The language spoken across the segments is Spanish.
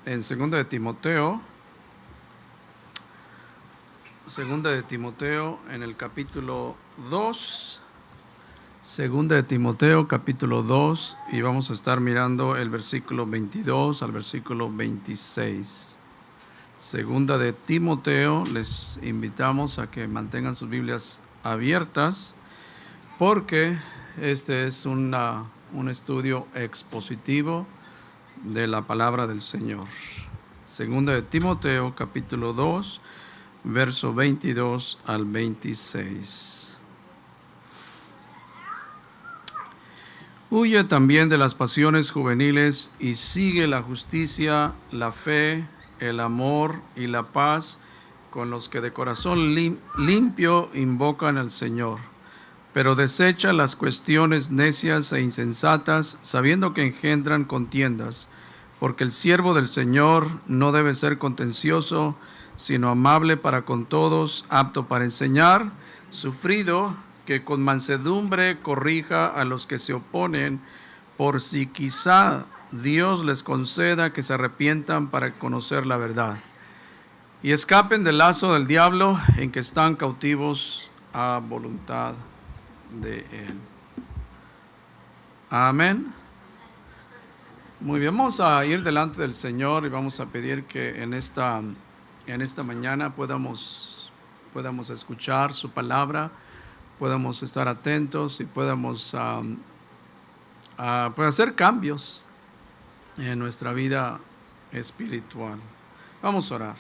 en Segunda de Timoteo, en el capítulo 2. Segunda de Timoteo, capítulo 2, y vamos a estar mirando el versículo 22 al versículo 26. Segunda de Timoteo, les invitamos a que mantengan sus Biblias abiertas, porque este es un estudio expositivo de la palabra del Señor. Segunda de Timoteo, capítulo 2, verso 22 al 26. Huye también de las pasiones juveniles y sigue la justicia, la fe, el amor y la paz con los que de corazón limpio invocan al Señor. Pero desecha las cuestiones necias e insensatas, sabiendo que engendran contiendas, porque el siervo del Señor no debe ser contencioso, sino amable para con todos, apto para enseñar, sufrido, que con mansedumbre corrija a los que se oponen, por si quizá Dios les conceda que se arrepientan para conocer la verdad, y escapen del lazo del diablo en que están cautivos a voluntad de Él. Amén. Muy bien, vamos a ir delante del Señor y vamos a pedir que en esta mañana podamos escuchar su palabra, podamos estar atentos y podamos hacer cambios en nuestra vida espiritual. Vamos a orar.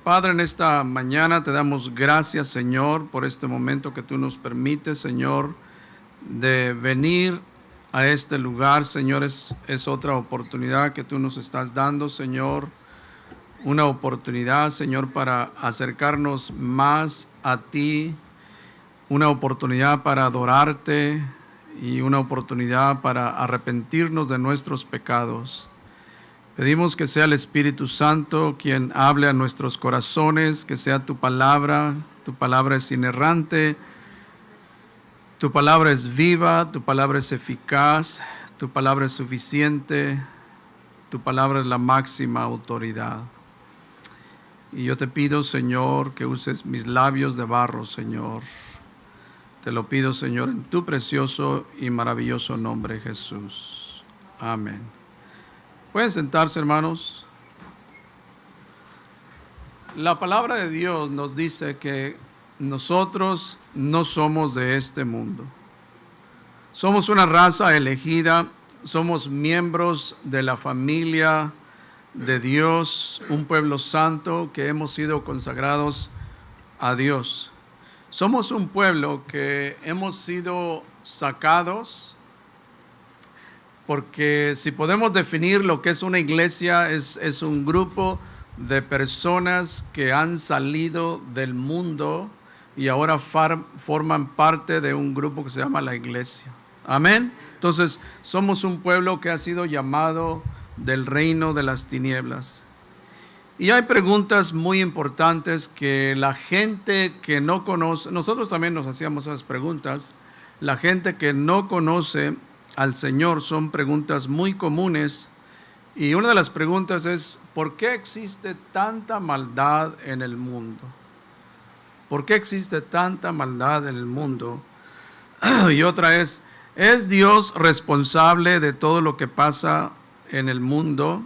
Padre, en esta mañana te damos gracias, Señor, por este momento que tú nos permites, Señor, de venir a este lugar. Señor, es otra oportunidad que tú nos estás dando, Señor. Una oportunidad, Señor, para acercarnos más a ti. Una oportunidad para adorarte y una oportunidad para arrepentirnos de nuestros pecados. Pedimos que sea el Espíritu Santo quien hable a nuestros corazones, que sea tu palabra es inerrante, tu palabra es viva, tu palabra es eficaz, tu palabra es suficiente, tu palabra es la máxima autoridad. Y yo te pido, Señor, que uses mis labios de barro, Señor. Te lo pido, Señor, en tu precioso y maravilloso nombre, Jesús. Amén. Pueden sentarse, hermanos. La palabra de Dios nos dice que nosotros no somos de este mundo. Somos una raza elegida, somos miembros de la familia de Dios, un pueblo santo que hemos sido consagrados a Dios. Somos un pueblo que hemos sido sacados, porque si podemos definir lo que es una iglesia, es un grupo de personas que han salido del mundo y ahora forman parte de un grupo que se llama la iglesia. Amén. Entonces, somos un pueblo que ha sido llamado del reino de las tinieblas. Y hay preguntas muy importantes que la gente que no conoce, nosotros también nos hacíamos esas preguntas, la gente que no conoce al Señor, son preguntas muy comunes. Y una de las preguntas es, ¿por qué existe tanta maldad en el mundo? ¿Por qué existe tanta maldad en el mundo? Y otra ¿es Dios responsable de todo lo que pasa en el mundo?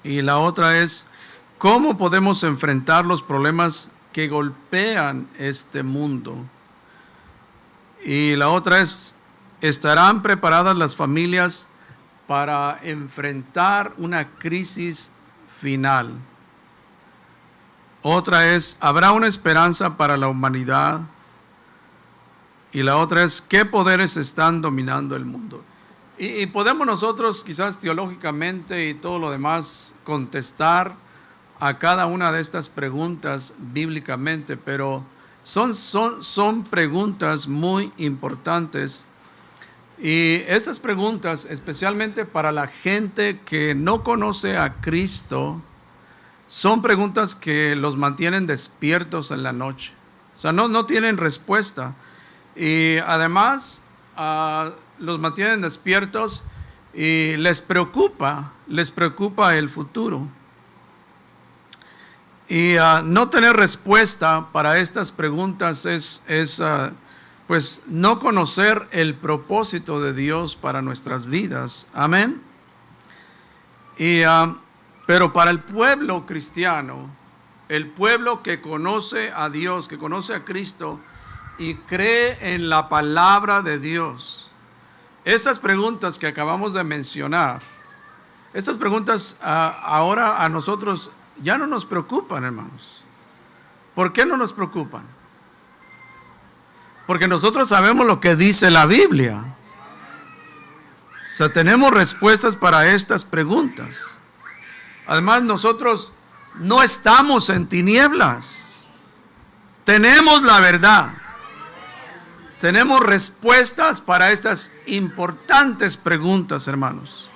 Y la otra es, ¿cómo podemos enfrentar los problemas que golpean este mundo? Y la otra es, ¿estarán preparadas las familias para enfrentar una crisis final? Otra es, ¿habrá una esperanza para la humanidad? Y la otra es, ¿qué poderes están dominando el mundo? Y podemos nosotros quizás teológicamente y todo lo demás contestar a cada una de estas preguntas bíblicamente, pero son preguntas muy importantes. Y estas preguntas, especialmente para la gente que no conoce a Cristo, son preguntas que los mantienen despiertos en la noche. O sea, no tienen respuesta. Y además los mantienen despiertos y les preocupa el futuro. Y no tener respuesta para estas preguntas es pues no conocer el propósito de Dios para nuestras vidas. Amén. Pero para el pueblo cristiano, el pueblo que conoce a Dios, que conoce a Cristo y cree en la palabra de Dios, estas preguntas que acabamos de mencionar, estas preguntas ahora a nosotros ya no nos preocupan, hermanos. ¿Por qué no nos preocupan? Porque nosotros sabemos lo que dice la Biblia. O sea, tenemos respuestas para estas preguntas. Además, nosotros no estamos en tinieblas. Tenemos la verdad. Tenemos respuestas para estas importantes preguntas, hermanos.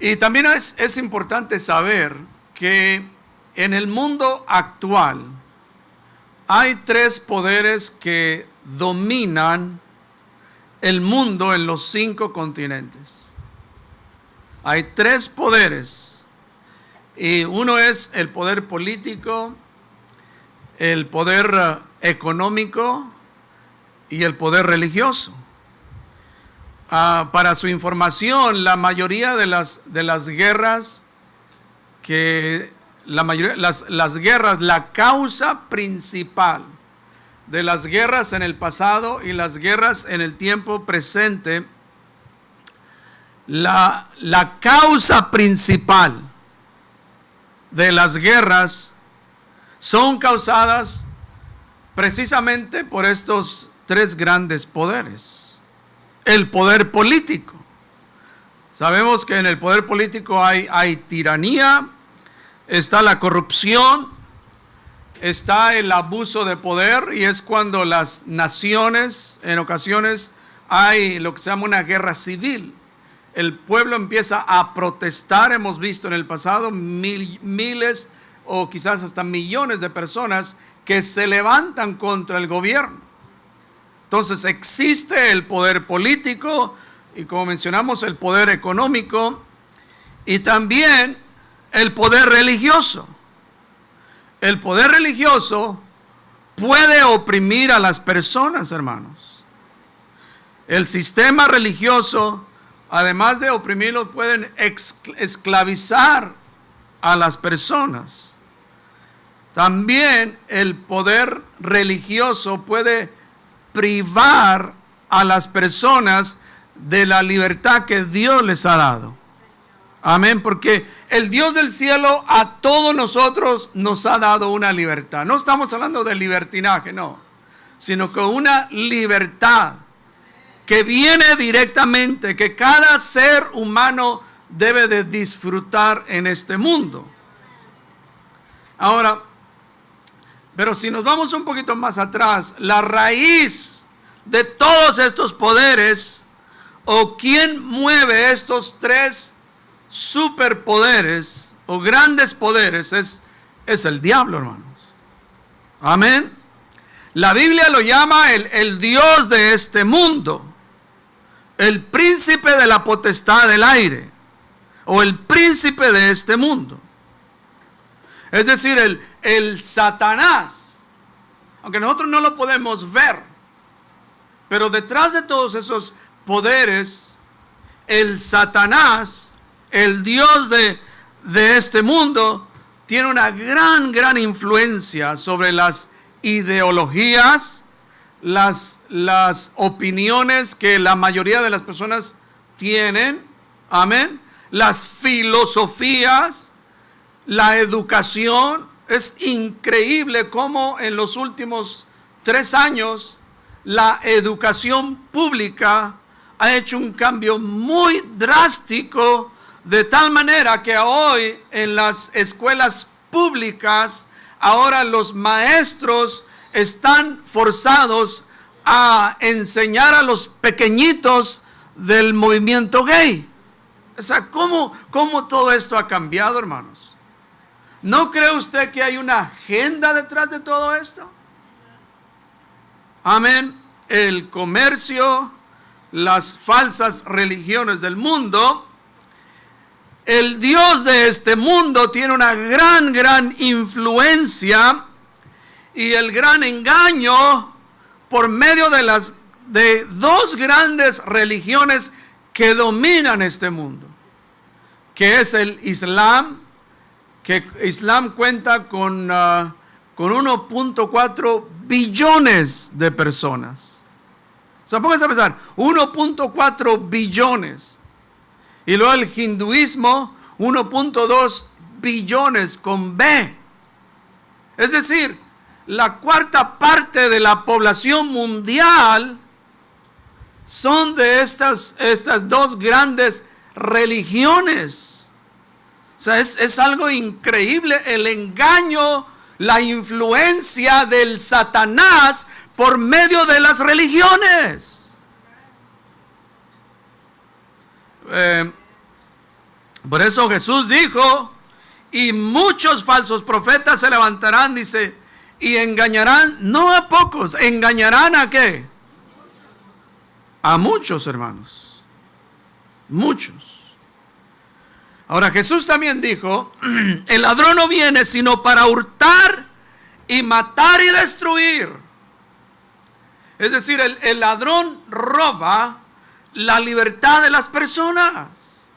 Y también es importante saber que en el mundo actual hay 3 poderes que dominan el mundo en los 5 continentes. Hay 3 poderes. Y uno es el poder político, el poder económico y el poder religioso. Para su información, la mayoría de las guerras la causa principal de las guerras en el pasado y las guerras en el tiempo presente, la causa principal de las guerras son causadas precisamente por estos 3 grandes poderes. El poder político. Sabemos que en el poder político hay tiranía, está la corrupción, está el abuso de poder, y es cuando las naciones, en ocasiones, hay lo que se llama una guerra civil. El pueblo empieza a protestar. Hemos visto en el pasado miles o quizás hasta millones de personas que se levantan contra el gobierno. Entonces existe el poder político y, como mencionamos, el poder económico y también el poder religioso. El poder religioso puede oprimir a las personas, hermanos. El sistema religioso, además de oprimirlos, pueden esclavizar a las personas. También el poder religioso puede privar a las personas de la libertad que Dios les ha dado. Amén, porque el Dios del cielo a todos nosotros nos ha dado una libertad. No estamos hablando de libertinaje, no, sino que una libertad que viene directamente, que cada ser humano debe de disfrutar en este mundo. Ahora, pero si nos vamos un poquito más atrás, la raíz de todos estos poderes, o quien mueve estos 3 superpoderes o grandes poderes, es el diablo, hermanos. Amén. La Biblia lo llama el Dios de este mundo, el príncipe de la potestad del aire, o el príncipe de este mundo. Es decir, el Satanás, aunque nosotros no lo podemos ver, pero detrás de todos esos poderes, el Satanás, el Dios de este mundo, tiene una gran influencia sobre las ideologías, las opiniones que la mayoría de las personas tienen, amén, las filosofías, la educación. Es increíble cómo en los últimos 3 años la educación pública ha hecho un cambio muy drástico, de tal manera que hoy en las escuelas públicas, ahora los maestros están forzados a enseñar a los pequeñitos del movimiento gay. O sea, ¿cómo todo esto ha cambiado, hermanos? ¿No cree usted que hay una agenda detrás de todo esto? Amén. El comercio, las falsas religiones del mundo, el Dios de este mundo tiene una gran influencia y el gran engaño por medio de dos grandes religiones que dominan este mundo, que es el Islam, que Islam cuenta con 1.4 billones de personas. O sea, pónganse a pensar, 1.4 billones. Y luego el hinduismo, 1.2 billones con B. Es decir, la cuarta parte de la población mundial son de estas dos grandes religiones. O sea, es algo increíble el engaño, la influencia del Satanás por medio de las religiones. Por eso Jesús dijo, y muchos falsos profetas se levantarán, dice, y engañarán, no a pocos, engañarán a ¿qué? A muchos, hermanos. Muchos. Ahora Jesús también dijo, el ladrón no viene sino para hurtar y matar y destruir. Es decir, el ladrón roba la libertad de las personas.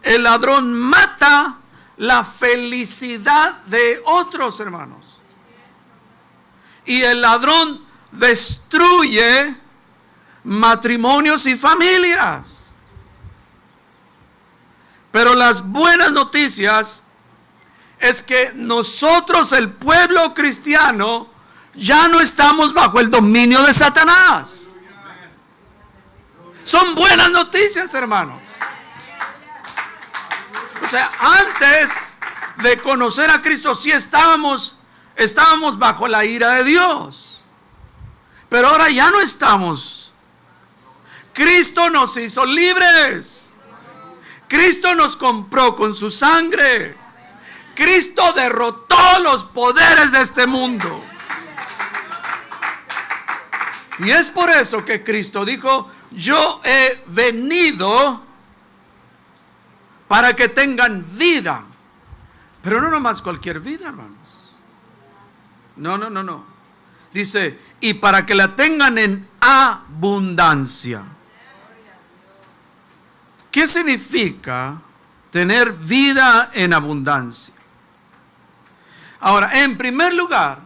El ladrón mata la felicidad de otros, hermanos. Y el ladrón destruye matrimonios y familias. Pero las buenas noticias es que nosotros, el pueblo cristiano, ya no estamos bajo el dominio de Satanás. Son buenas noticias, hermanos. O sea, antes de conocer a Cristo sí estábamos bajo la ira de Dios. Pero ahora ya no estamos. Cristo nos hizo libres. Cristo nos compró con su sangre. Cristo derrotó los poderes de este mundo. Y es por eso que Cristo dijo, yo he venido para que tengan vida. Pero no nomás cualquier vida, hermanos. No. Dice, y para que la tengan en abundancia. ¿Qué significa tener vida en abundancia? Ahora, en primer lugar,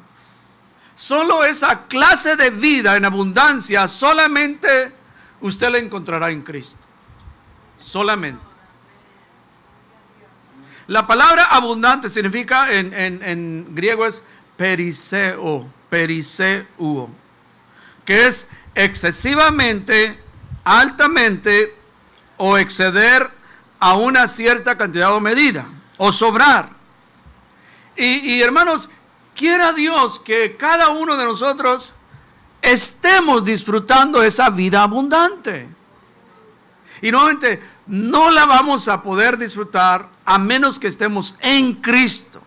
solo esa clase de vida en abundancia solamente usted la encontrará en Cristo. Solamente. La palabra abundante significa en griego es periseo, que es excesivamente, altamente o exceder a una cierta cantidad o medida o sobrar. Y hermanos, quiera Dios que cada uno de nosotros estemos disfrutando esa vida abundante. Y nuevamente, no la vamos a poder disfrutar a menos que estemos en Cristo.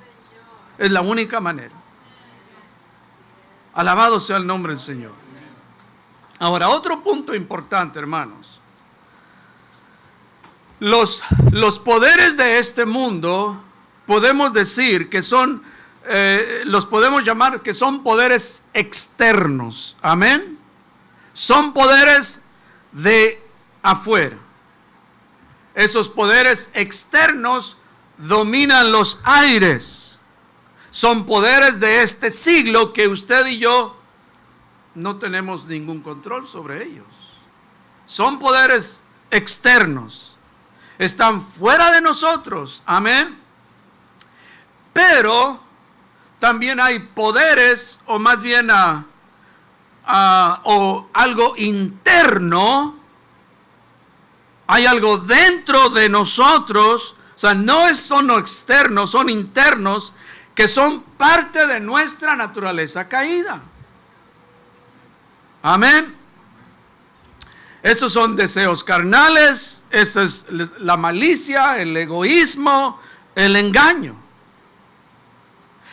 Es la única manera. Alabado sea el nombre del Señor. Ahora, otro punto importante, hermanos. Los poderes de este mundo, podemos decir que son, los podemos llamar que son poderes externos. Amén. Son poderes de afuera. Esos poderes externos dominan los aires. Son poderes de este siglo que usted y yo no tenemos ningún control sobre ellos. Son poderes externos. Están fuera de nosotros. Amén. Pero también hay poderes, o más bien o algo interno. Hay algo dentro de nosotros, o sea, no son externos, son internos, que son parte de nuestra naturaleza caída. Amén. Estos son deseos carnales, esto es la malicia, el egoísmo, el engaño.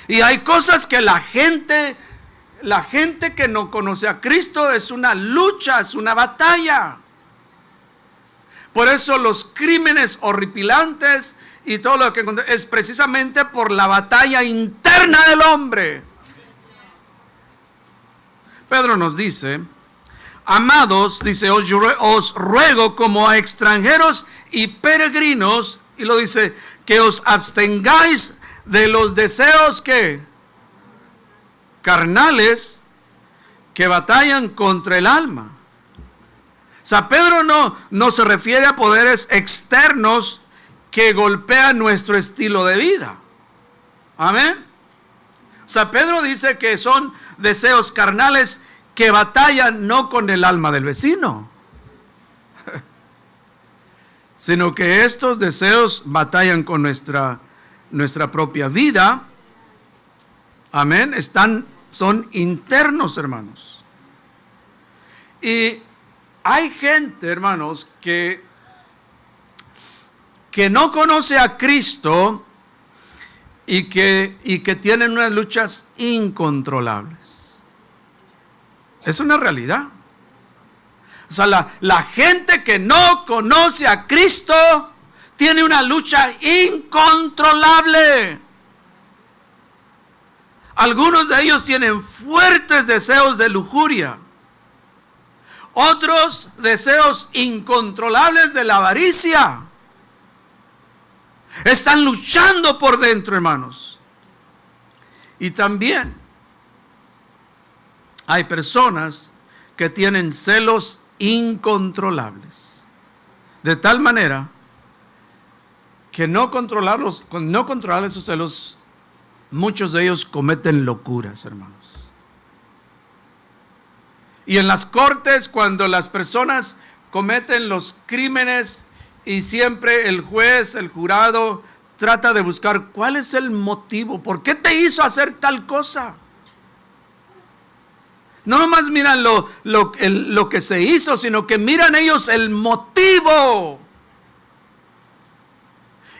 Y hay cosas que la gente la gente que no conoce a Cristo es una lucha, es una batalla. Por eso los crímenes horripilantes y todo lo que es precisamente por la batalla interna del hombre. Pedro nos dice: amados, dice, os ruego como a extranjeros y peregrinos, y lo dice, que os abstengáis de los deseos que carnales que batallan contra el alma. O sea, Pedro no se refiere a poderes externos que golpean nuestro estilo de vida. Amén. O sea, Pedro dice que son deseos carnales que batallan no con el alma del vecino, sino que estos deseos batallan con nuestra propia vida. Amén. Son internos, hermanos. Y hay gente, hermanos, que no conoce a Cristo y que tienen unas luchas incontrolables. Es una realidad. O sea, la gente que no conoce a Cristo tiene una lucha incontrolable. Algunos de ellos tienen fuertes deseos de lujuria. Otros deseos incontrolables de la avaricia. Están luchando por dentro, hermanos. Y también hay personas que tienen celos incontrolables. De tal manera que no controlar esos celos, muchos de ellos cometen locuras, hermanos. Y en las cortes, cuando las personas cometen los crímenes, y siempre el juez, el jurado, trata de buscar cuál es el motivo, por qué te hizo hacer tal cosa. No nomás miran lo que se hizo, sino que miran ellos el motivo.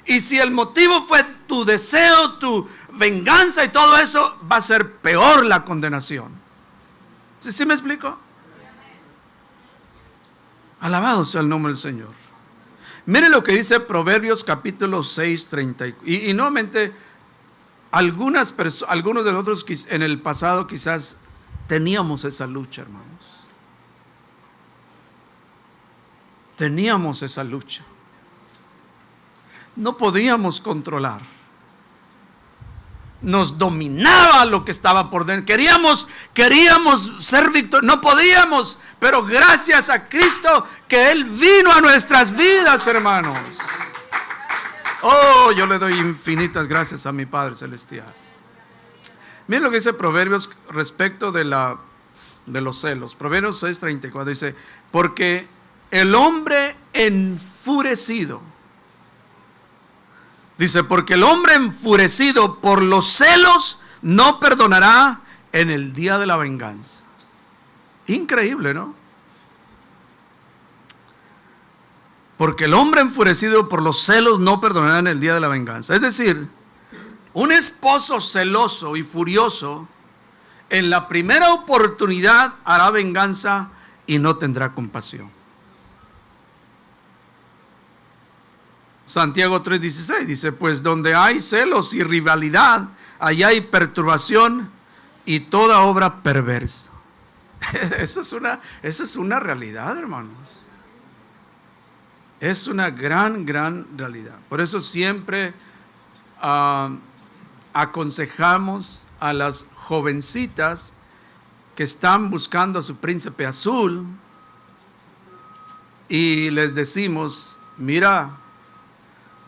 Y si el motivo fue tu deseo, tu venganza y todo eso, va a ser peor la condenación. ¿Sí me explico? Alabado sea el nombre del Señor. Mire lo que dice Proverbios capítulo 6, 30. Y nuevamente, algunos de nosotros en el pasado quizás teníamos esa lucha, hermanos. Teníamos esa lucha. No podíamos controlar. Nos dominaba lo que estaba por dentro. Queríamos ser victoriosos. No podíamos, pero gracias a Cristo que Él vino a nuestras vidas, hermanos. Oh, yo le doy infinitas gracias a mi Padre Celestial. Miren lo que dice Proverbios respecto de los celos. Proverbios 6:34 dice: porque el hombre enfurecido, dice, porque el hombre enfurecido por los celos no perdonará en el día de la venganza. Increíble, ¿no? Porque el hombre enfurecido por los celos no perdonará en el día de la venganza. Es decir, un esposo celoso y furioso en la primera oportunidad hará venganza y no tendrá compasión. Santiago 3:16 dice: pues donde hay celos y rivalidad, allá hay perturbación y toda obra perversa. Esa es una realidad, hermanos. Es una gran realidad. Por eso siempre aconsejamos a las jovencitas que están buscando a su príncipe azul y les decimos: mira,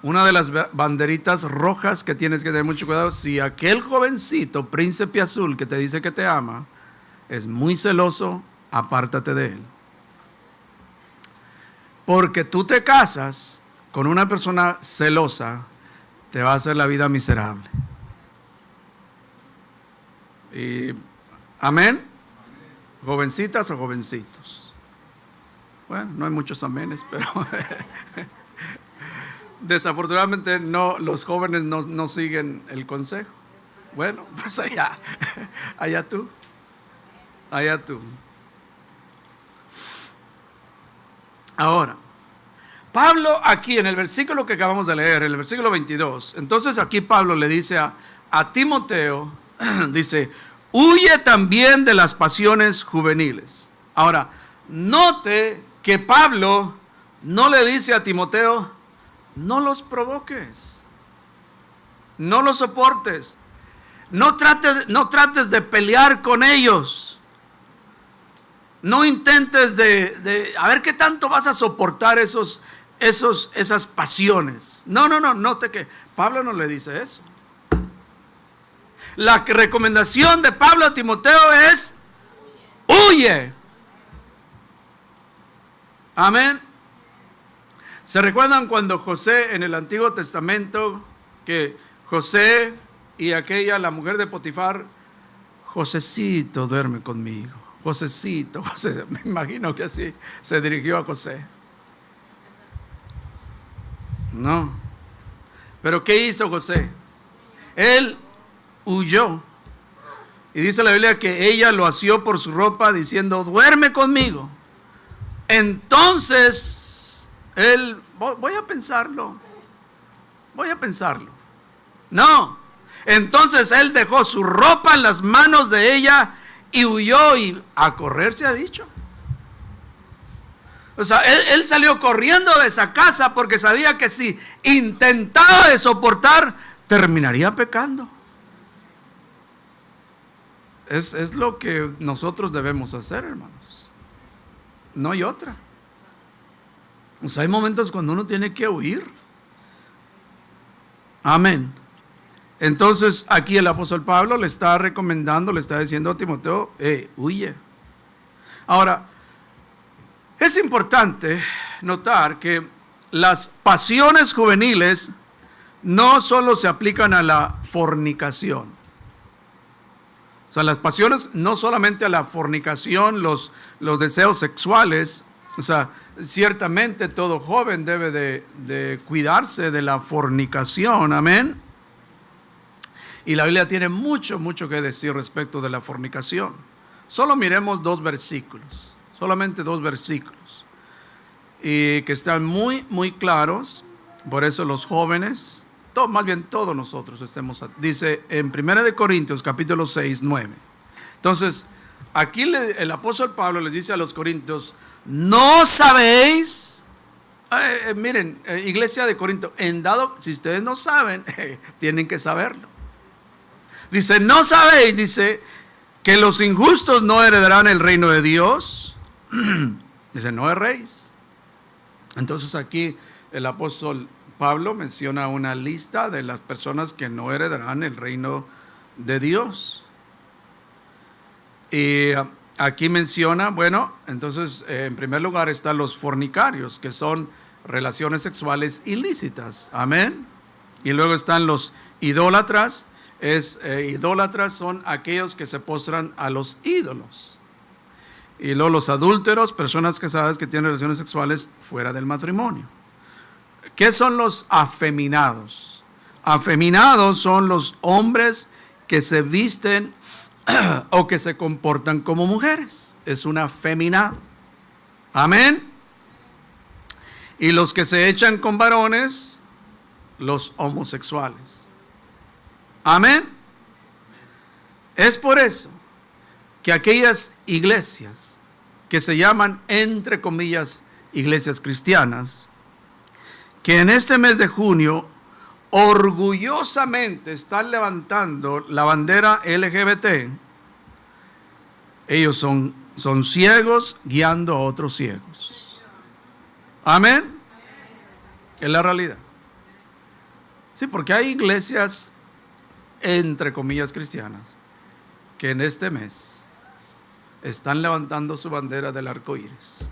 una de las banderitas rojas que tienes que tener mucho cuidado, si aquel jovencito, príncipe azul, que te dice que te ama, es muy celoso, apártate de él. Porque tú te casas con una persona celosa, te va a hacer la vida miserable. Y, amén. Jovencitas o jovencitos. Bueno, no hay muchos amenes, pero desafortunadamente los jóvenes no siguen el consejo. Bueno, pues allá tú. Allá tú. Ahora, Pablo aquí en el versículo que acabamos de leer, en el versículo 22, entonces aquí Pablo le dice a Timoteo, dice, huye también de las pasiones juveniles. Ahora, note que Pablo no le dice a Timoteo, no los provoques, no los soportes, no trates de pelear con ellos. No intentes de a ver qué tanto vas a soportar esas pasiones. No, note que Pablo no le dice eso. La recomendación de Pablo a Timoteo es, huye. Amén. ¿Se recuerdan cuando José en el Antiguo Testamento, que José y aquella, la mujer de Potifar, Josecito, duerme conmigo? Josecito, José, me imagino que así se dirigió a José. No. Pero ¿qué hizo José? Él huyó. Y dice la Biblia que ella lo asió por su ropa diciendo, duerme conmigo. Entonces, él, voy a pensarlo. No. Entonces él dejó su ropa en las manos de ella y huyó, y a correr se ha dicho. O sea, él salió corriendo de esa casa porque sabía que si intentaba de soportar, terminaría pecando. Es lo que nosotros debemos hacer, hermanos. No hay otra. O sea, hay momentos cuando uno tiene que huir. Amén. Entonces aquí el apóstol Pablo le está recomendando, le está diciendo a Timoteo, huye. Ahora, es importante notar que las pasiones juveniles no solo se aplican a la fornicación. O sea, las pasiones no solamente a la fornicación, los deseos sexuales. O sea, ciertamente todo joven debe de cuidarse de la fornicación, amén. Y la Biblia tiene mucho que decir respecto de la fornicación. Solo miremos solamente dos versículos, y que están muy claros. Por eso los jóvenes, más bien todos nosotros dice en 1 Corintios capítulo 6, 9. Entonces, aquí el apóstol Pablo les dice a los corintios, ¿no sabéis? Miren, iglesia de Corinto, si ustedes no saben, tienen que saberlo. Dice, ¿no sabéis? Dice, que los injustos no heredarán el reino de Dios. Dice, no erréis. Entonces aquí el apóstol Pablo menciona una lista de las personas que no heredarán el reino de Dios. Y aquí menciona, bueno, entonces en primer lugar están los fornicarios, que son relaciones sexuales ilícitas. Amén. Y luego están los idólatras. Idólatras son aquellos que se postran a los ídolos. Y luego los adúlteros, personas casadas que tienen relaciones sexuales fuera del matrimonio. ¿Qué son los afeminados? Afeminados son los hombres que se visten o que se comportan como mujeres. Es un afeminado. Amén. Y los que se echan con varones, los homosexuales. Amén. Es por eso que aquellas iglesias que se llaman, entre comillas, iglesias cristianas, que en este mes de junio orgullosamente están levantando la bandera LGBT, ellos son ciegos guiando a otros ciegos. Amén. Es la realidad. Sí, porque hay iglesias, entre comillas, cristianas, que en este mes están levantando su bandera del arco iris.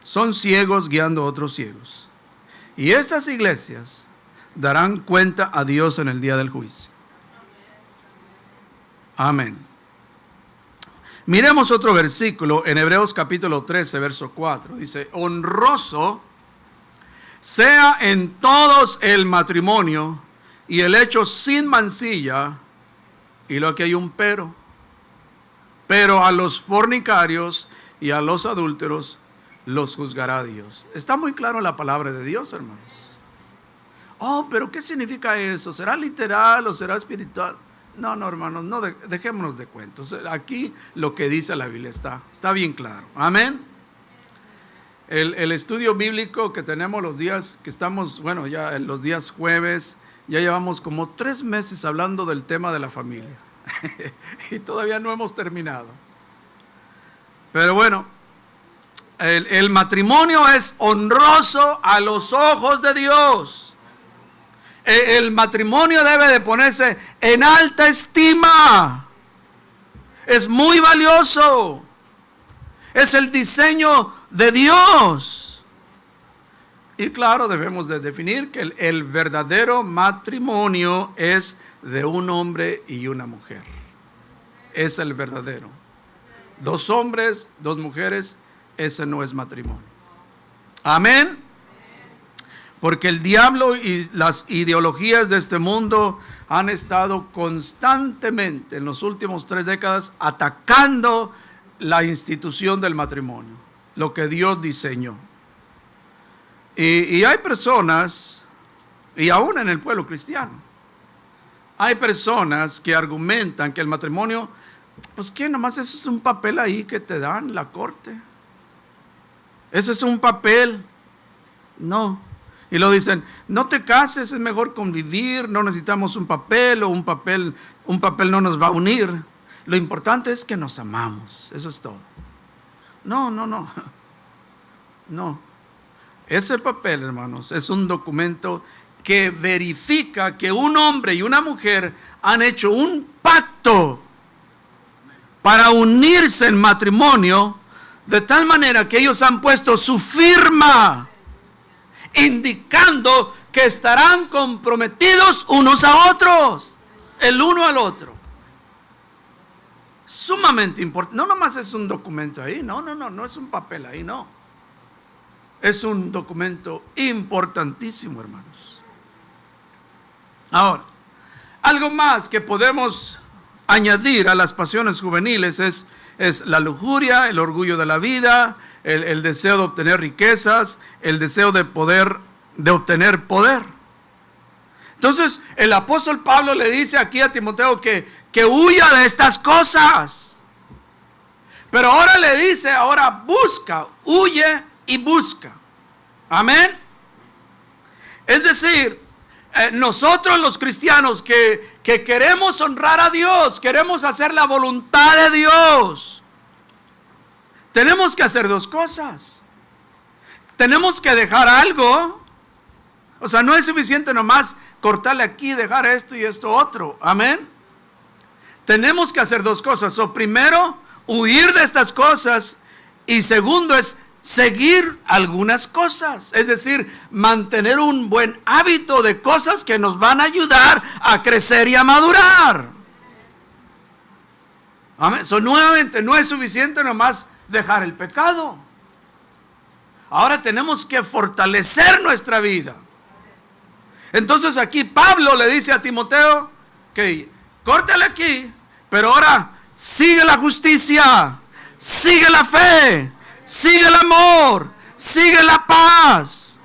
Son ciegos guiando a otros ciegos. Y estas iglesias darán cuenta a Dios en el día del juicio. Amén. Miremos otro versículo en Hebreos capítulo 13, verso 4. Dice, honroso sea en todos el matrimonio y el hecho sin mancilla. Y lo que hay un pero. pero a los fornicarios y a los adúlteros los juzgará Dios. Está muy claro la palabra de Dios, hermanos. Oh, pero ¿qué significa eso? ¿Será literal o será espiritual? No, hermanos, no dejémonos de cuentos. Aquí lo que dice la Biblia está bien claro. Amén. El estudio bíblico que tenemos los días que estamos, ya en los días jueves, ya llevamos como 3 meses hablando del tema de la familia. Y todavía no hemos terminado. Pero bueno, el matrimonio es honroso a los ojos de Dios. El matrimonio debe de ponerse en alta estima. Es muy valioso. Es el diseño de Dios. Y claro, debemos de definir que el verdadero matrimonio es de un hombre y una mujer. Es el verdadero. 2 hombres, 2 mujeres, ese no es matrimonio. Amén. Porque el diablo y las ideologías de este mundo han estado constantemente en los últimos 3 décadas atacando la institución del matrimonio, lo que Dios diseñó. Y hay personas, y aún en el pueblo cristiano, hay personas que argumentan que el matrimonio, pues que nomás eso es un papel ahí que te dan la corte. Ese es un papel. No. Y lo dicen, no te cases, es mejor convivir, no necesitamos un papel, o un papel no nos va a unir. Lo importante es que nos amamos, eso es todo. No. Ese papel, hermanos, es un documento que verifica que un hombre y una mujer han hecho un pacto para unirse en matrimonio, de tal manera que ellos han puesto su firma, indicando que estarán comprometidos unos a otros, el uno al otro. Sumamente importante. No nomás es un documento ahí, no es un papel ahí, no. Es un documento importantísimo, hermanos. Ahora, algo más que podemos añadir a las pasiones juveniles es la lujuria, el orgullo de la vida, el deseo de obtener riquezas, el deseo de obtener poder. Entonces, el apóstol Pablo le dice aquí a Timoteo que huya de estas cosas. Pero ahora le dice, busca, huye y busca. Amén. Es decir, nosotros los cristianos que queremos honrar a Dios, queremos hacer la voluntad de Dios, tenemos que hacer 2 cosas. Tenemos que dejar algo. O sea, no es suficiente nomás cortarle aquí, dejar esto y esto otro. Amén. Tenemos que hacer 2 cosas. Primero, huir de estas cosas. Y segundo es seguir algunas cosas. Es decir, mantener un buen hábito de cosas que nos van a ayudar a crecer y a madurar. Amén. Nuevamente, no es suficiente nomás dejar el pecado. Ahora tenemos que fortalecer nuestra vida. Entonces aquí Pablo le dice a Timoteo que córtale aquí, pero ahora sigue la justicia, sigue la fe, sigue el amor, sigue la paz.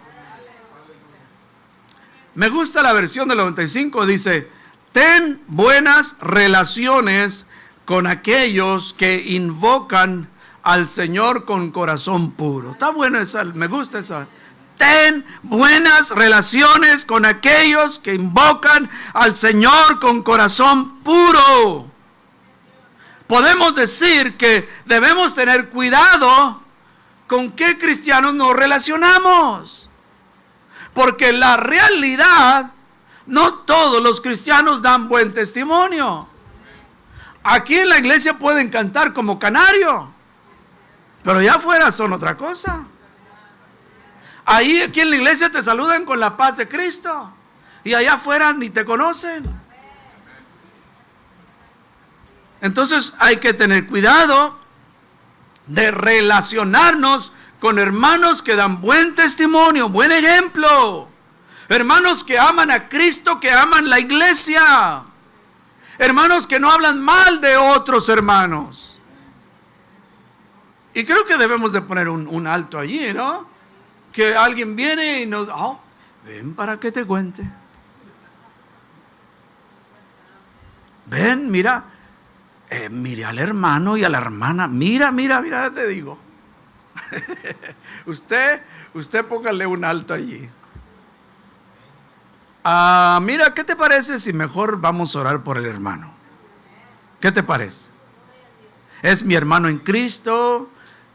Me gusta la versión del 95, dice, ten buenas relaciones con aquellos que invocan al Señor con corazón puro. Está bueno esa, me gusta esa. Ten buenas relaciones con aquellos que invocan al Señor con corazón puro. Podemos decir que debemos tener cuidado con qué cristianos nos relacionamos. Porque la realidad, no todos los cristianos dan buen testimonio. Aquí en la iglesia pueden cantar como canario, pero allá afuera son otra cosa. Ahí aquí en la iglesia te saludan con la paz de Cristo, y allá afuera ni te conocen. Entonces hay que tener cuidado de relacionarnos con hermanos que dan buen testimonio, buen ejemplo. Hermanos que aman a Cristo, que aman la iglesia. Hermanos que no hablan mal de otros hermanos. Y creo que debemos de poner un alto allí, ¿no? Que alguien viene y nos... Oh, ven para que te cuente. Ven, mira. Mire al hermano y a la hermana. Mira, te digo. Usted póngale un alto allí. Mira, ¿qué te parece si mejor vamos a orar por el hermano? ¿Qué te parece? Es mi hermano en Cristo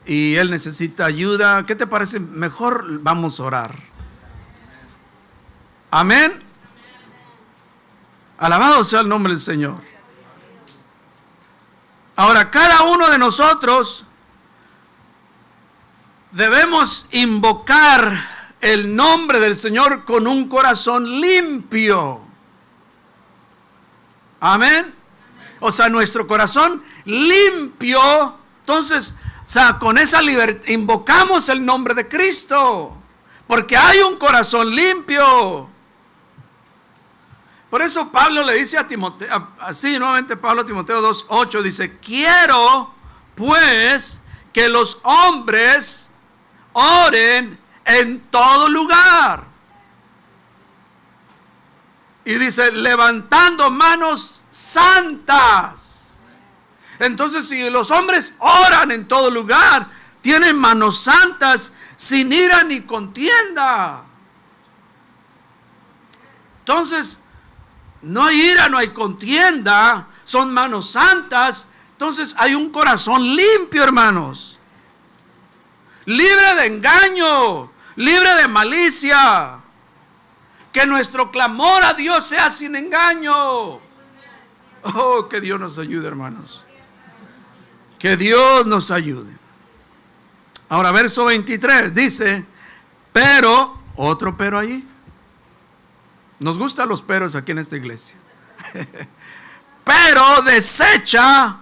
y él necesita ayuda. ¿Qué te parece? Mejor vamos a orar. Amén. Alabado sea el nombre del Señor. Ahora, cada uno de nosotros debemos invocar el nombre del Señor con un corazón limpio. Amén. O sea, nuestro corazón limpio. Entonces, o sea, con esa libertad invocamos el nombre de Cristo, porque hay un corazón limpio. Por eso Pablo le dice a Timoteo, así nuevamente Pablo a Timoteo 2:8 dice: quiero pues que los hombres oren en todo lugar. Y dice, levantando manos santas. Entonces, si los hombres oran en todo lugar, tienen manos santas, sin ira ni contienda. Entonces, no hay ira, no hay contienda, son manos santas. Entonces hay un corazón limpio, hermanos, libre de engaño, libre de malicia. Que nuestro clamor a Dios sea sin engaño. Oh, que Dios nos ayude, hermanos. Que Dios nos ayude. Ahora, verso 23 dice: pero, otro pero allí. Nos gustan los peros aquí en esta iglesia. Pero desecha.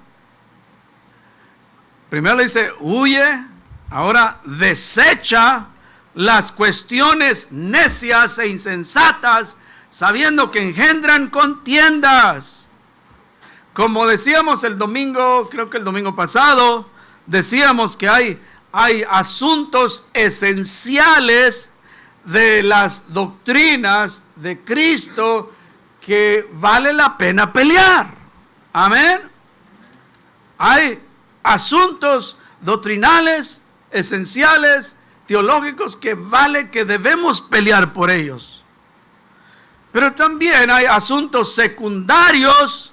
Primero le dice huye. Ahora desecha las cuestiones necias e insensatas, sabiendo que engendran contiendas. Como decíamos el domingo, creo que el domingo pasado, decíamos que hay asuntos esenciales de las doctrinas de Cristo que vale la pena pelear. Amén. Hay asuntos doctrinales, esenciales, teológicos que debemos pelear por ellos. Pero también hay asuntos secundarios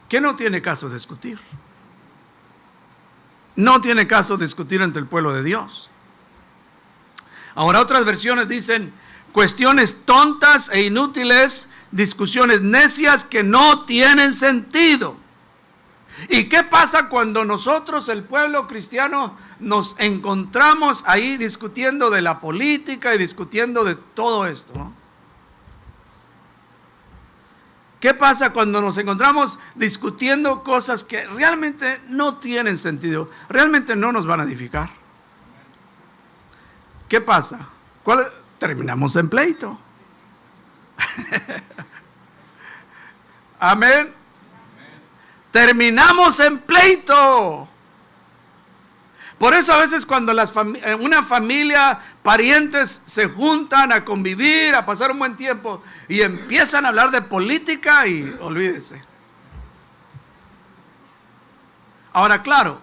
que no tiene caso discutir. No tiene caso discutir entre el pueblo de Dios. Ahora, otras versiones dicen cuestiones tontas e inútiles, discusiones necias que no tienen sentido. ¿Y qué pasa cuando nosotros, el pueblo cristiano, nos encontramos ahí discutiendo de la política y discutiendo de todo esto, ¿no? ¿Qué pasa cuando nos encontramos discutiendo cosas que realmente no tienen sentido, realmente no nos van a edificar? ¿Qué pasa? Terminamos en pleito. Amén. Terminamos en pleito. Por eso a veces cuando una familia, parientes se juntan a convivir, a pasar un buen tiempo y empiezan a hablar de política, y olvídese. Ahora, claro,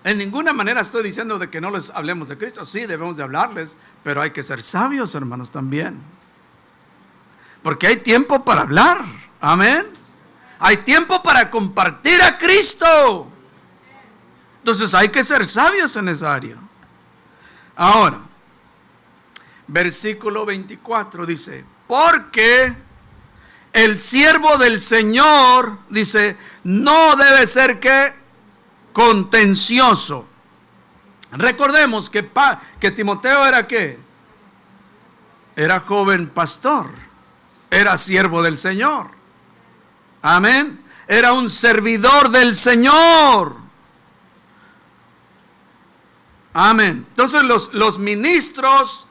en ninguna manera estoy diciendo de que no les hablemos de Cristo. Sí, debemos de hablarles, pero hay que ser sabios, hermanos, también. Porque hay tiempo para hablar. Amén. Hay tiempo para compartir a Cristo. Entonces hay que ser sabios en esa área. Ahora, versículo 24 dice: porque el siervo del Señor, dice, no debe ser que contencioso. Recordemos que Timoteo era ¿qué? Era joven pastor, era siervo del Señor. Amén. Era un servidor del Señor. Amén. Entonces los ministros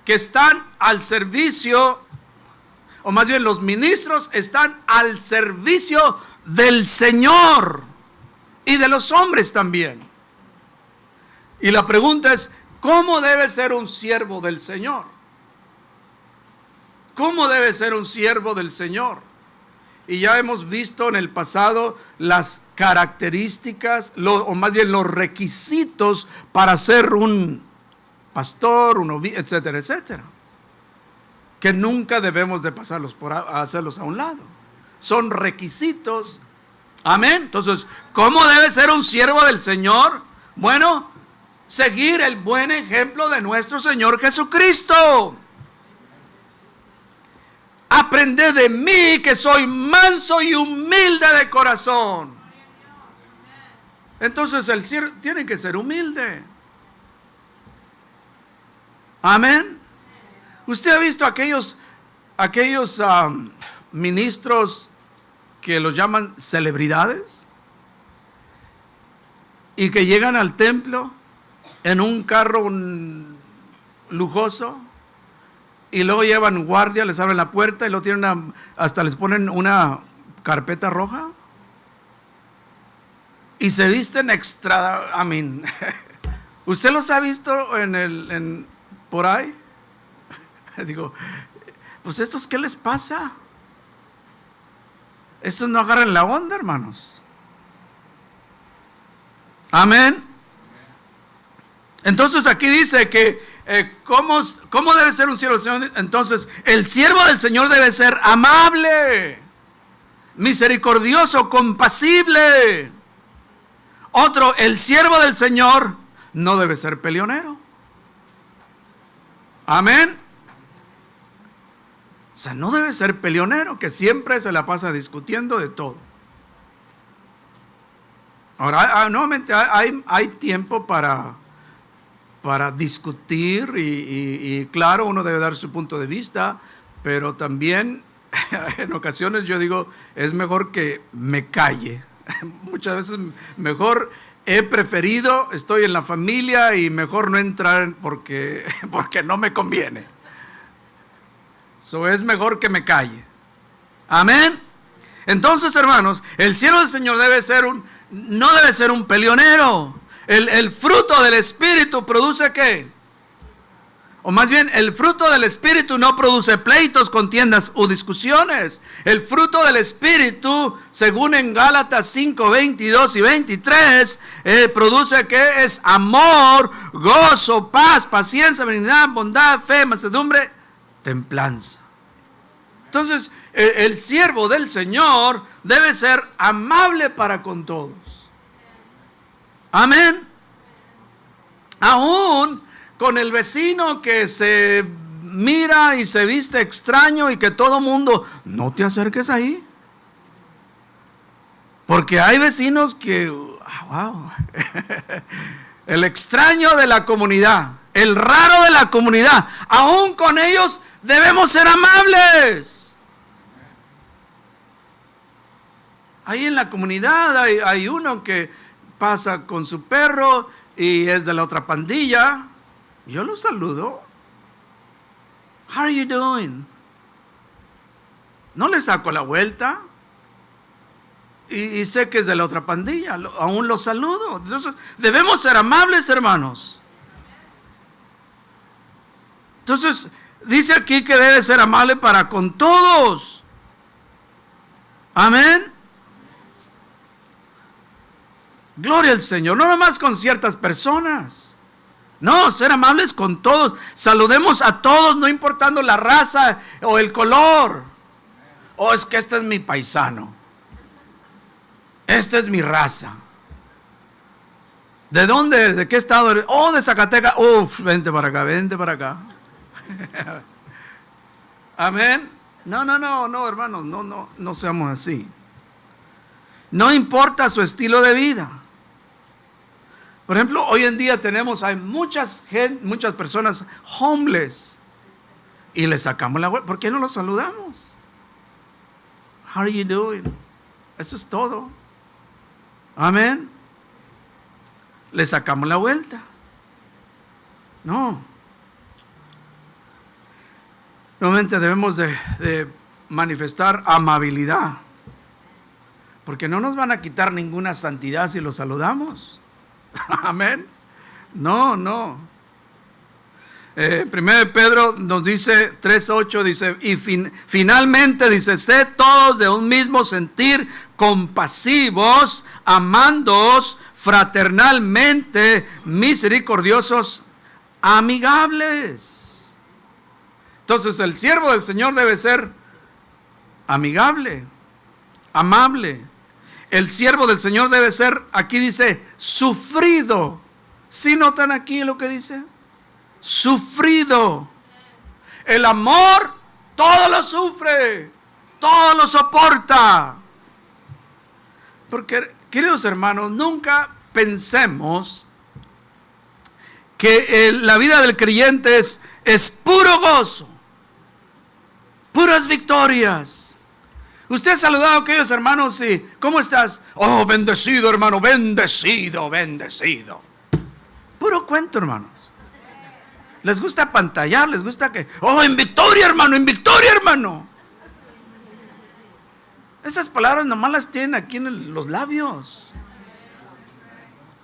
que están al servicio, o más bien los ministros están al servicio del Señor y de los hombres también. Y la pregunta es, ¿cómo debe ser un siervo del Señor? ¿Cómo debe ser un siervo del Señor? Y ya hemos visto en el pasado las características, o más bien los requisitos para ser un pastor, etcétera, etcétera. Que nunca debemos de pasarlos hacerlos a un lado. Son requisitos. Amén. Entonces, ¿cómo debe ser un siervo del Señor? Bueno, seguir el buen ejemplo de nuestro Señor Jesucristo. Aprended de mí, que soy manso y humilde de corazón. Entonces el siervo tiene que ser humilde. Amén. ¿Usted ha visto aquellos ministros que los llaman celebridades? Y que llegan al templo en un carro lujoso. Y luego llevan guardia, les abren la puerta y luego tienen hasta les ponen una carpeta roja. Y se visten extra, amén. ¿Usted los ha visto por ahí? Digo, pues estos, ¿qué les pasa? Estos no agarran la onda, hermanos. Amén. Entonces aquí dice que ¿cómo debe ser un siervo del Señor? Entonces, el siervo del Señor debe ser amable, misericordioso, compasible. Otro, el siervo del Señor no debe ser peleonero. Amén. O sea, no debe ser peleonero, que siempre se la pasa discutiendo de todo. Ahora, nuevamente hay tiempo para discutir y claro, uno debe dar su punto de vista, pero también en ocasiones yo digo, es mejor que me calle. Muchas veces mejor he preferido, estoy en la familia y mejor no entrar porque no me conviene. Es mejor que me calle. Amén. Entonces, hermanos, el siervo del Señor no debe ser un peleonero. El fruto del Espíritu produce ¿qué? O más bien, el fruto del Espíritu no produce pleitos, contiendas o discusiones. El fruto del Espíritu, según en Gálatas 5, 22 y 23, produce ¿qué? Es amor, gozo, paz, paciencia, benignidad, bondad, fe, mansedumbre, templanza. Entonces, el siervo del Señor debe ser amable para con todos. Amén. Aún con el vecino que se mira y se viste extraño y que todo mundo, no te acerques ahí. Porque hay vecinos que, wow, el extraño de la comunidad, el raro de la comunidad, aún con ellos debemos ser amables. Ahí en la comunidad hay uno que pasa con su perro y es de la otra pandilla. Yo lo saludo. How are you doing? No le saco la vuelta. Y sé que es de la otra pandilla. Aún lo saludo. Entonces, debemos ser amables, hermanos. Entonces, dice aquí que debe ser amable para con todos. Amén. Gloria al Señor, no nomás con ciertas personas. No, ser amables con todos. Saludemos a todos, no importando la raza o el color. Oh, es que este es mi paisano. Esta es mi raza. ¿De dónde? ¿De qué estado? Oh, de Zacatecas. Vente para acá, vente para acá. Amén. No, hermanos, no seamos así. No importa su estilo de vida. Por ejemplo, hoy en día hay muchas personas homeless y les sacamos la vuelta. ¿Por qué no los saludamos? How are you doing? Eso es todo. Amén. Le sacamos la vuelta. No. Nuevamente debemos de manifestar amabilidad. Porque no nos van a quitar ninguna santidad si los saludamos. Amén. No. 1 Pedro nos dice 3:8, dice, y finalmente dice, sed todos de un mismo sentir, compasivos, amándoos fraternalmente, misericordiosos, amigables. Entonces el siervo del Señor debe ser amigable, amable. El siervo del Señor debe ser, aquí dice, sufrido. ¿Sí notan aquí lo que dice? Sufrido. El amor todo lo sufre, todo lo soporta. Porque, queridos hermanos, nunca pensemos que la vida del creyente es puro gozo, puras victorias. Usted ha saludado a aquellos hermanos y ¿cómo estás? Oh, bendecido hermano, bendecido. Puro cuento, hermanos. Les gusta apantallar, les gusta que, oh, en victoria hermano. Esas palabras nomás las tienen aquí en los labios.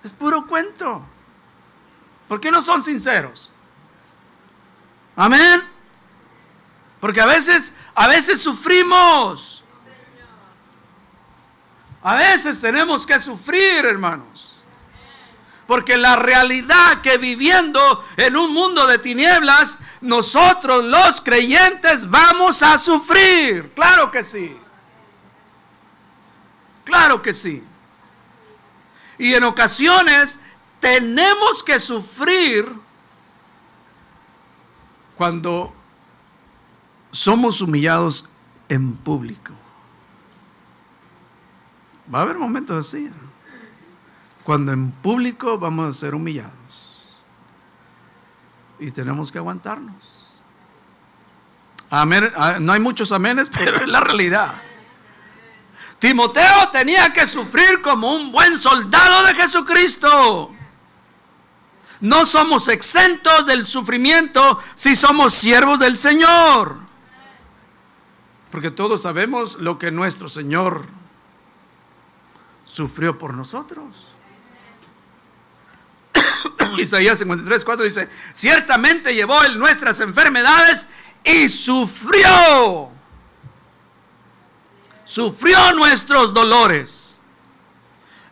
Es puro cuento. ¿Por qué no son sinceros? Amén. Porque a veces sufrimos. A veces tenemos que sufrir, hermanos. Porque la realidad que viviendo en un mundo de tinieblas, nosotros los creyentes vamos a sufrir. Claro que sí. Claro que sí. Y en ocasiones tenemos que sufrir cuando somos humillados en público. Va a haber momentos así, ¿no? Cuando en público vamos a ser humillados y tenemos que aguantarnos. Amén. No hay muchos amenes, pero es la realidad. Timoteo tenía que sufrir como un buen soldado de Jesucristo. No somos exentos del sufrimiento si somos siervos del Señor. Porque todos sabemos lo que nuestro Señor sufrió por nosotros. Isaías 53:4 dice, ciertamente llevó Él nuestras enfermedades y sufrió nuestros dolores.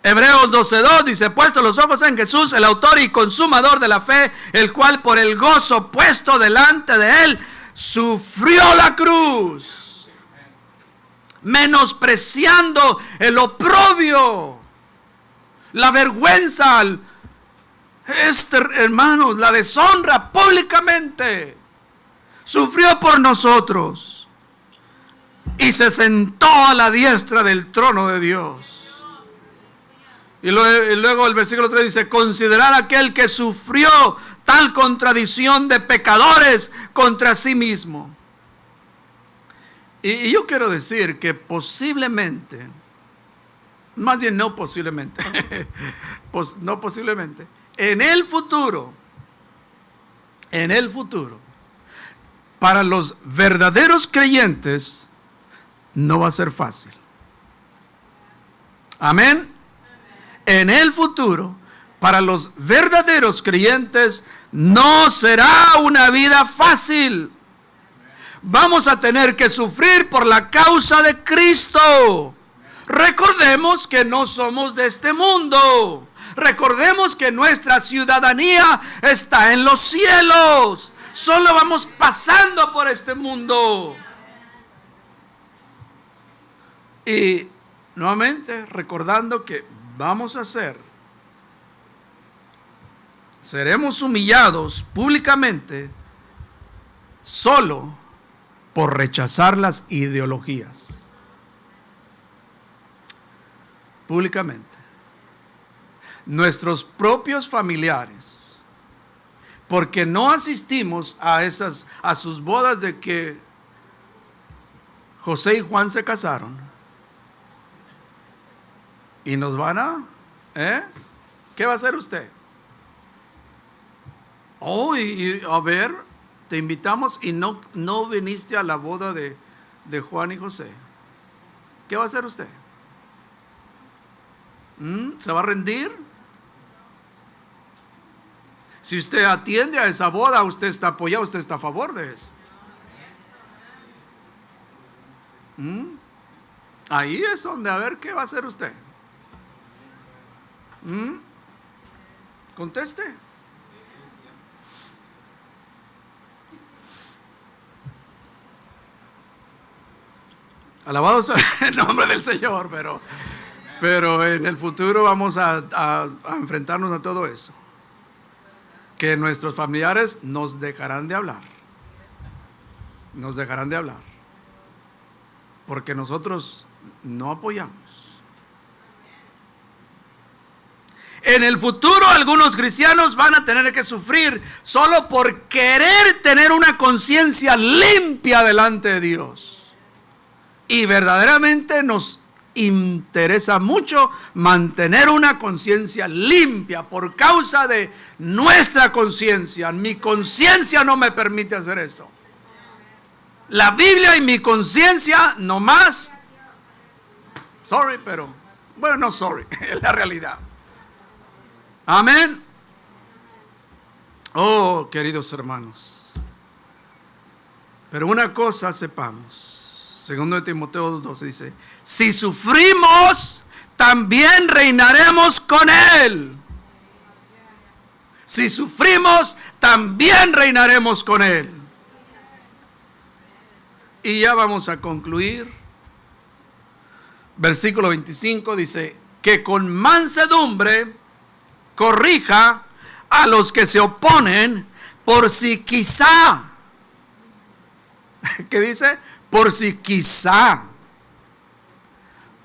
Hebreos 12:2 dice, puesto los ojos en Jesús, el autor y consumador de la fe, el cual por el gozo puesto delante de Él, sufrió la cruz, menospreciando el oprobio, la vergüenza, hermanos, la deshonra públicamente. Sufrió por nosotros y se sentó a la diestra del trono de Dios. Y luego el versículo 3 dice, considerar aquel que sufrió tal contradicción de pecadores contra sí mismo. Y yo quiero decir que posiblemente, más bien no posiblemente, no posiblemente, en el futuro, para los verdaderos creyentes, no va a ser fácil. Amén. En el futuro, para los verdaderos creyentes, no será una vida fácil. Vamos a tener que sufrir por la causa de Cristo. Recordemos que no somos de este mundo. Recordemos que nuestra ciudadanía está en los cielos. Solo vamos pasando por este mundo. Y nuevamente recordando que seremos humillados públicamente solo por rechazar las ideologías. Públicamente. Nuestros propios familiares, porque no asistimos a sus bodas de que José y Juan se casaron, y nos van a, ¿qué va a hacer usted? Oh, y a ver, te invitamos y no viniste a la boda de Juan y José. ¿Qué va a hacer usted? ¿Se va a rendir? Si usted atiende a esa boda, usted está apoyado, usted está a favor de eso. Ahí es donde a ver qué va a hacer usted. Conteste. Alabado sea el nombre del Señor, pero en el futuro vamos a enfrentarnos a todo eso. Que nuestros familiares nos dejarán de hablar. Nos dejarán de hablar. Porque nosotros no apoyamos. En el futuro algunos cristianos van a tener que sufrir solo por querer tener una conciencia limpia delante de Dios. Y verdaderamente nos interesa mucho mantener una conciencia limpia por causa de nuestra conciencia. Mi conciencia no me permite hacer eso. La Biblia y mi conciencia no más. Sorry, pero bueno, no sorry, es la realidad. Amén. Oh, queridos hermanos. Pero una cosa sepamos. Segundo de Timoteo 2 dice: si sufrimos, también reinaremos con Él. Si sufrimos, también reinaremos con Él. Y ya vamos a concluir. Versículo 25 dice: que con mansedumbre corrija a los que se oponen, por si quizá, ¿qué dice? Por si quizá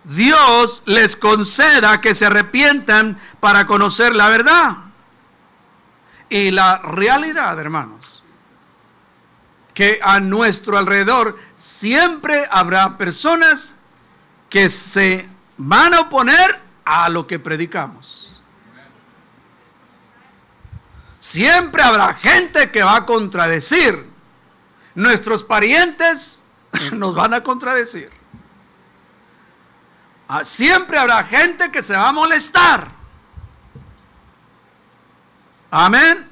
Dios les conceda que se arrepientan para conocer la verdad. Y la realidad, hermanos, que a nuestro alrededor siempre habrá personas que se van a oponer a lo que predicamos. Siempre habrá gente que va a contradecir. Nuestros parientes nos van a contradecir. Siempre habrá gente que se va a molestar. Amén.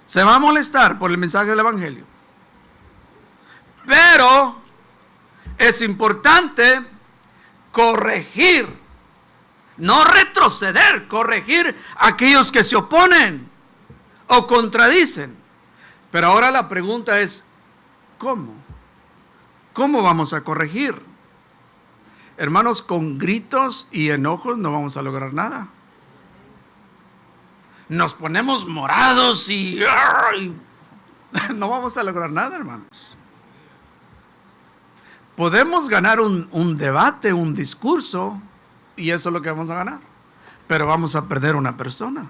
Se va a molestar por el mensaje del Evangelio. Pero es importante corregir, no retroceder, corregir a aquellos que se oponen o contradicen. Pero ahora la pregunta es: ¿cómo? ¿Cómo vamos a corregir? Hermanos, con gritos y enojos no vamos a lograr nada. Nos ponemos morados y no vamos a lograr nada, hermanos. Podemos ganar un debate, un discurso, y eso es lo que vamos a ganar, pero vamos a perder una persona.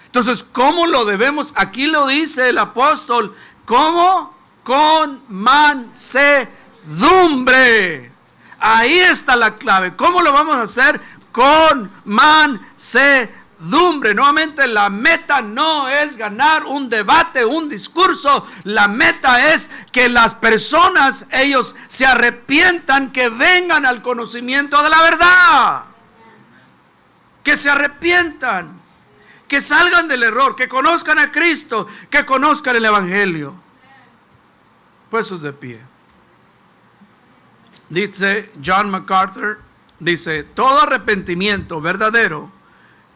Entonces, ¿cómo lo debemos? Aquí lo dice el apóstol: ¿cómo? Con mansedumbre. Ahí está la clave. ¿Cómo lo vamos a hacer? Con mansedumbre. Nuevamente, la meta no es ganar un debate, un discurso. La meta es que las personas, ellos se arrepientan, que vengan al conocimiento de la verdad. Que se arrepientan, que salgan del error, que conozcan a Cristo, que conozcan el Evangelio. Puestos de pie. Dice John MacArthur, dice: todo arrepentimiento verdadero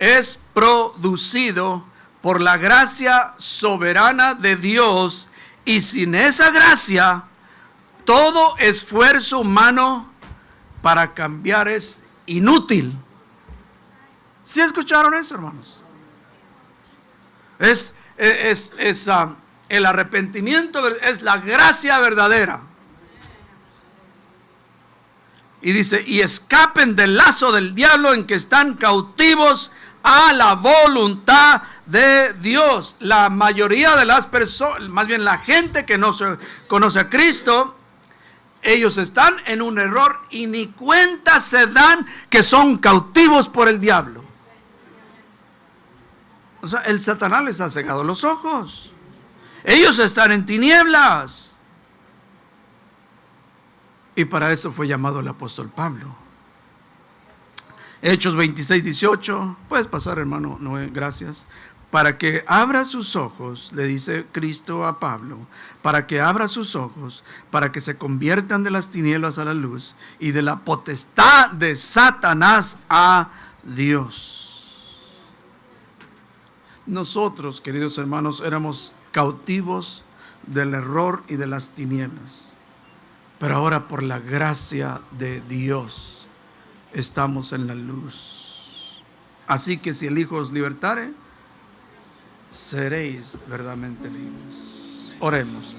es producido por la gracia soberana de Dios, y sin esa gracia todo esfuerzo humano para cambiar es inútil. ¿Sí escucharon eso, hermanos? El arrepentimiento es la gracia verdadera. Y dice: y escapen del lazo del diablo en que están cautivos a la voluntad de Dios. La mayoría de las personas, más bien la gente que no se conoce a Cristo, ellos están en un error y ni cuenta se dan que son cautivos por el diablo. O sea, el Satanás les ha cegado los ojos. Ellos están en tinieblas. Y para eso fue llamado el apóstol Pablo. Hechos 26, 18. Puedes pasar, hermano Noé, gracias. Para que abra sus ojos, le dice Cristo a Pablo, para que abra sus ojos, para que se conviertan de las tinieblas a la luz y de la potestad de Satanás a Dios. Nosotros, queridos hermanos, éramos cautivos del error y de las tinieblas, pero ahora por la gracia de Dios estamos en la luz. Así que si el Hijo os libertare, seréis verdaderamente libres. Oremos.